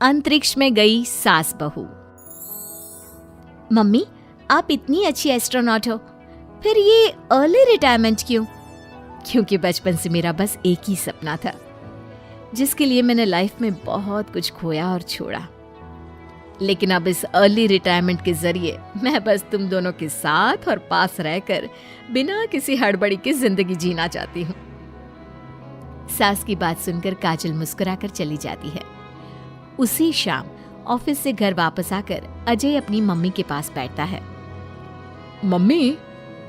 अंतरिक्ष में गई सास बहू। मम्मी, आप इतनी अच्छी एस्ट्रोनॉट हो, फिर ये अर्ली रिटायरमेंट क्यों? क्योंकि बचपन से मेरा बस एक ही सपना था, जिसके लिए मैंने लाइफ में बहुत कुछ खोया और छोड़ा। लेकिन अब इस अर्ली रिटायरमेंट के जरिए मैं बस तुम दोनों के साथ और पास रहकर बिना किसी हड़बड़ी की जिंदगी जीना चाहती हूँ। सास की बात सुनकर काजल मुस्कुराकर चली जाती है। उसी शाम ऑफिस से घर वापस आकर अजय अपनी मम्मी के पास बैठता है। मम्मी,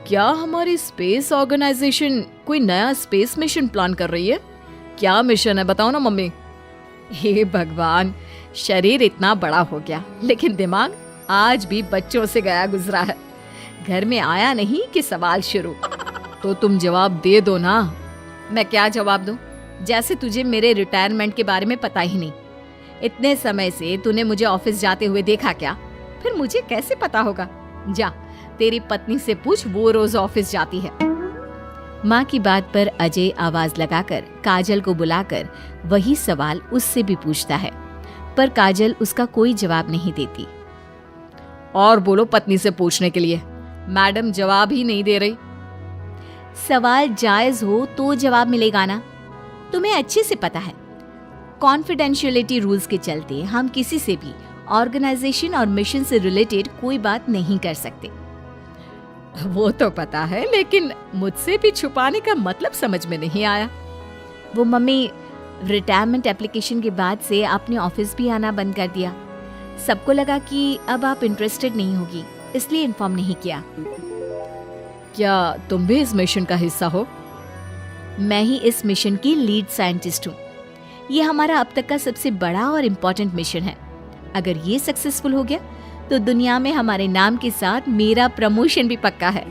क्या हमारी स्पेस ऑर्गेनाइजेशन कोई नया स्पेस मिशन प्लान कर रही है? क्या मिशन है, बताओ ना मम्मी। हे भगवान, शरीर इतना बड़ा हो गया लेकिन दिमाग आज भी बच्चों से गया गुजरा है। घर में आया नहीं कि सवाल शुरू। तो तुम जवाब दे दो ना। मैं क्या जवाब दूं? जैसे तुझे मेरे रिटायरमेंट के बारे में पता ही नहीं। इतने समय से तूने मुझे ऑफिस जाते हुए देखा क्या? फिर मुझे कैसे पता होगा? जा, तेरी पत्नी से पूछ, वो रोज ऑफिस जाती है। माँ की बात पर अजय आवाज लगाकर काजल को बुलाकर वही सवाल उससे भी पूछता है, पर काजल उसका कोई जवाब नहीं देती। और बोलो पत्नी से पूछने के लिए। मैडम जवाब ही नहीं दे रही। सवाल जायज हो तो जवाब मिलेगा ना। तुम्हें अच्छे से पता है, कॉन्फिडेंशियलिटी रूल्स के चलते हम किसी से भी ऑर्गेनाइजेशन और मिशन से रिलेटेड कोई बात नहीं कर सकते। वो तो पता है, लेकिन मुझसे भी छुपाने का मतलब समझ में नहीं आया। वो मम्मी, रिटायरमेंट एप्लीकेशन के बाद से आपने ऑफिस भी आना बंद कर दिया। सबको लगा कि अब आप इंटरेस्टेड नहीं होगी, इसलिए इन्फॉर्म नहीं किया। क्या तुम भी इस मिशन का हिस्सा हो? मैं ही इस मिशन की लीड साइंटिस्ट हूँ। ये हमारा अब तक का सबसे बड़ा और इम्पोर्टेंट मिशन है। अगर ये सक्सेसफुल हो गया तो दुनिया में हमारे नाम के साथ मेरा प्रमोशन भी पक्का है।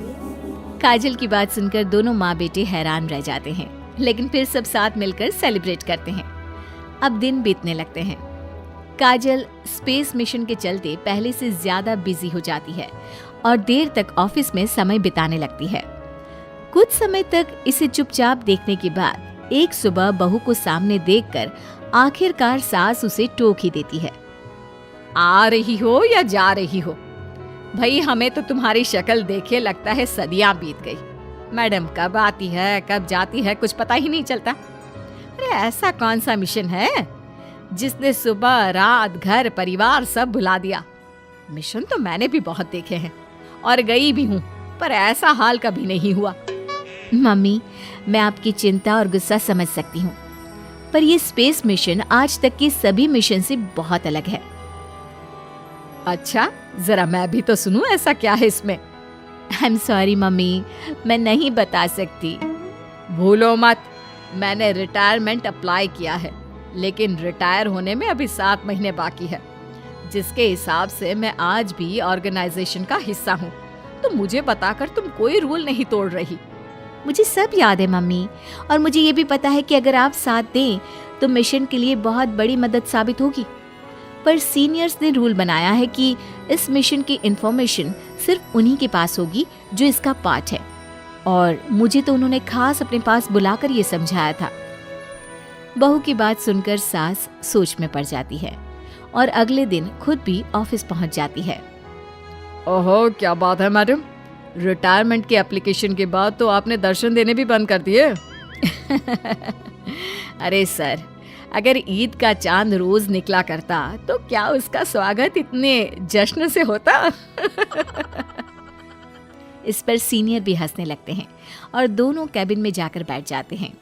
काजल की बात सुनकर दोनों माँ बेटे हैरान रह जाते हैं, लेकिन फिर सब साथ मिलकर सेलिब्रेट करते हैं। अब दिन बीतने लगते हैं। काजल स्पेस मिशन के चलते पहले से ज्यादा बिजी हो जाती है और देर तक ऑफिस में समय बिताने लगती है। कुछ समय तक इसे चुपचाप देखने के बाद एक सुबह बहू को सामने देखकर आखिरकार सास उसे टोक ही देती है। आ रही हो या जा रही हो? भाई, हमें तो तुम्हारी शक्ल देखे लगता है सदियां बीत गई। मैडम कब आती है कब जाती है कुछ पता ही नहीं चलता। अरे ऐसा कौन सा मिशन है जिसने सुबह रात घर परिवार सब भुला दिया? मिशन तो मैंने भी बहुत देखे हैं और गई भी हूँ, पर ऐसा हाल कभी नहीं हुआ। मम्मी, मैं आपकी चिंता और गुस्सा समझ सकती हूँ, पर ये स्पेस मिशन आज तक के सभी मिशन से बहुत अलग है। अच्छा, जरा मैं भी तो सुनूं, ऐसा क्या है इसमें? आई एम सॉरी मम्मी, मैं नहीं बता सकती। भूलो मत, मैंने रिटायरमेंट अप्लाई किया है, लेकिन रिटायर होने में अभी 7 महीने बाकी है, जिसके हिसाब से मैं आज भी ऑर्गेनाइजेशन का हिस्सा हूँ। तो मुझे बताकर तुम कोई रूल नहीं तोड़ रही। मुझे सब याद है मम्मी, और मुझे ये भी पता है कि अगर आप साथ दें तो मिशन के लिए बहुत बड़ी मदद साबित होगी। पर सीनियर्स ने रूल बनाया है कि इस मिशन की इंफॉर्मेशन सिर्फ उन्हीं के पास होगी जो इसका पार्ट है, और मुझे तो उन्होंने खास अपने पास बुलाकर ये समझाया था। बहू की बात सुनकर सास सोच में पड़ जाती है और अगले दिन खुद भी ऑफिस पहुंच जाती है। ओहो, क्या बात है मैडम, रिटायरमेंट के एप्लीकेशन के बाद तो आपने दर्शन देने भी बंद कर दिए। अरे सर, अगर ईद का चांद रोज निकला करता तो क्या उसका स्वागत इतने जश्न से होता? इस पर सीनियर भी हंसने लगते हैं और दोनों कैबिन में जाकर बैठ जाते हैं,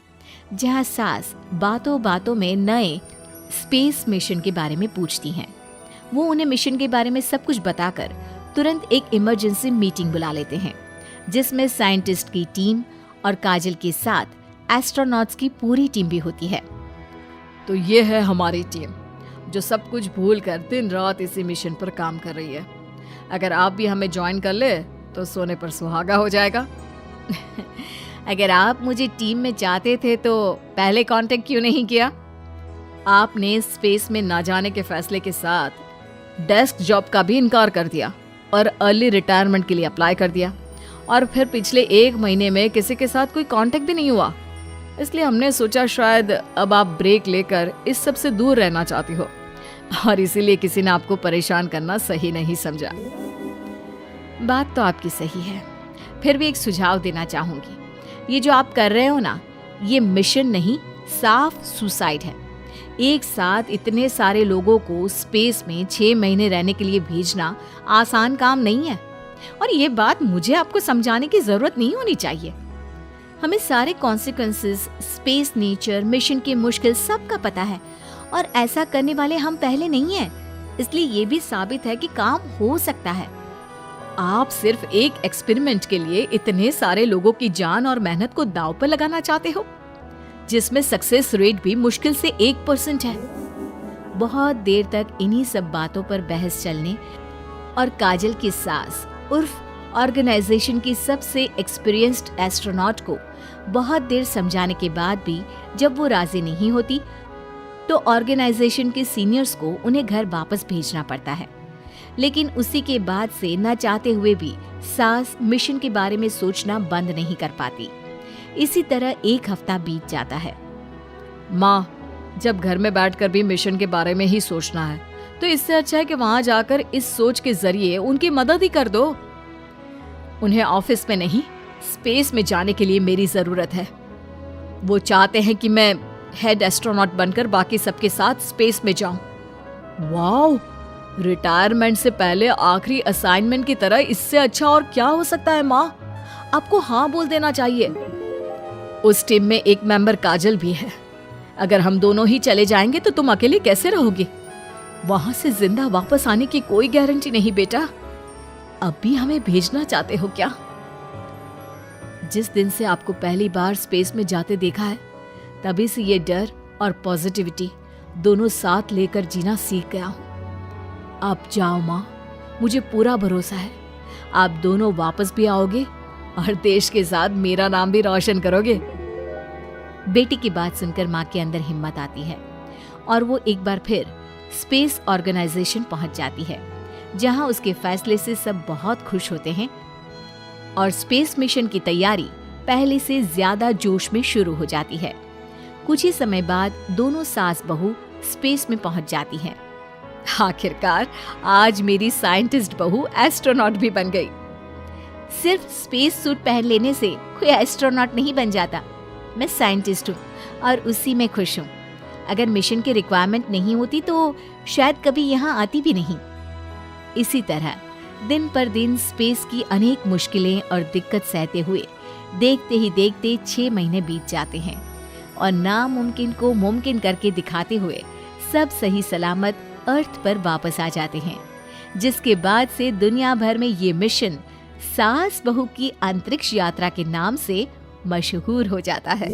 जहां सास बातों बातों में नए स्पेस मिशन के बारे में पूछती हैं। वो उन्हें मिशन के बारे में सब कुछ बताकर तुरंत एक इमरजेंसी मीटिंग बुला लेते हैं, जिसमें साइंटिस्ट की टीम और काजल के साथ एस्ट्रोनॉट्स की पूरी टीम भी होती है। तो ये है हमारी टीम, जो सब कुछ भूल कर दिन रात इसी मिशन पर काम कर रही है। अगर आप भी हमें ज्वाइन कर ले तो सोने पर सुहागा हो जाएगा। अगर आप मुझे टीम में चाहते थे तो पहले कांटेक्ट क्यों नहीं किया? आपने स्पेस में ना जाने के फैसले के साथ डेस्क जॉब का भी इनकार कर दिया और अर्ली रिटायरमेंट के लिए अप्लाई कर दिया, और फिर पिछले 1 महीने में किसी के साथ कोई कांटेक्ट भी नहीं हुआ। इसलिए हमने सोचा शायद अब आप ब्रेक लेकर इस सब से दूर रहना चाहती हो। और इसीलिए किसी ने आपको परेशान करना सही नहीं समझा। बात तो आपकी सही है, फिर भी एक सुझाव देना चाहूंगी। ये जो आप कर रहे हो ना, ये मिशन नहीं, साफ सुसाइड है। एक साथ इतने सारे लोगों को स्पेस में 6 महीने रहने के लिए भेजना आसान काम नहीं है। और ये बात मुझे आपको समझाने की जरूरत नहीं होनी चाहिए। हमें सारे कॉन्सिक्वेंसेस, स्पेस, नेचर, मिशन की मुश्किल सब का पता है, और ऐसा करने वाले हम पहले नहीं हैं। इसलिए ये भी साबित है कि काम हो सकता है। आप सिर्फ एक एक्सपेरिमेंट के लिए इतने सारे लोगों की जान और मेहनत को दांव पर लगाना चाहते हो, जिसमें सक्सेस रेट भी मुश्किल से 1% है। बहुत देर तक इन्हीं सब बातों पर बहस चलने और काजल की सास उर्फ ऑर्गेनाइजेशन की सबसे एक्सपीरियंस्ड एस्ट्रोनॉट को बहुत देर समझाने के बाद भी जब वो राजी नहीं होती, तो ऑर्गेनाइजेशन के सीनियर्स को उन्हें घर वापस भेजना पड़ता है। लेकिन उसी के बाद से न चाहते हुए भी सास मिशन के बारे में सोचना बंद नहीं कर पाती। इसी तरह 1 हफ्ता बीत जाता है। माँ, जब घर में बैठकर भी मिशन के बारे में ही सोचना है, तो इससे अच्छा है कि वहां जाकर इस सोच के जरिए उनकी मदद ही कर दो। उन्हें ऑफिस में नहीं, स्पेस में जाने के लिए मेरी जरूरत है। वो चाहते हैं कि मैं हेड एस्ट्रोनॉट बनकर बाकी सबके साथ स्पेस में जाऊं। वाओ, रिटायरमेंट से पहले आखिरी असाइनमेंट की तरह इससे अच्छा और क्या हो सकता है माँ? आपको हाँ बोल देना चाहिए। उस टीम में एक मेंबर काजल भी है। अगर हम दोनों ही चले जाएंगे तो तुम अकेले कैसे रहोगे? वहां से जिंदा वापस आने की कोई गारंटी नहीं बेटा। अब भी हमें भेजना चाहते हो क्या? जिस दिन से आपको पहली बार स्पेस में जाते देखा है, तभी से ये डर और पॉजिटिविटी दोनों साथ लेकर जीना सीख गया हूं। आप जाओ माँ, मुझे पूरा भरोसा है आप दोनों वापस भी आओगे और देश के साथ मेरा नाम भी रोशन करोगे। बेटी की बात सुनकर माँ के अंदर हिम्मत आती है और वो एक बार फिर स्पेस ऑर्गेनाइजेशन पहुंच जाती है, जहां उसके फैसले से सब बहुत खुश होते हैं और स्पेस मिशन की तैयारी पहले से ज्यादा जोश में शुरू हो जाती है। कुछ ही समय बाद दोनों सास बहू स्पेस में पहुंच जाती हैं। आखिरकार आज मेरी साइंटिस्ट बहू एस्ट्रोनॉट भी बन गई। सिर्फ स्पेस सूट पहन लेने से कोई एस्ट्रोनॉट नहीं बन जाता। मैं साइंटिस्ट हूँ और उसी में खुश हूँ। अगर मिशन की रिक्वायरमेंट नहीं होती तो शायद कभी यहाँ आती भी नहीं। इसी तरह दिन पर दिन स्पेस की अनेक मुश्किलें और दिक्कत सहते हुए देखते ही देखते 6 महीने बीत जाते हैं और नामुमकिन को मुमकिन करके दिखाते हुए सब सही सलामत अर्थ पर वापस आ जाते हैं, जिसके बाद से दुनिया भर में ये मिशन सास बहू की अंतरिक्ष यात्रा के नाम से मशहूर हो जाता है।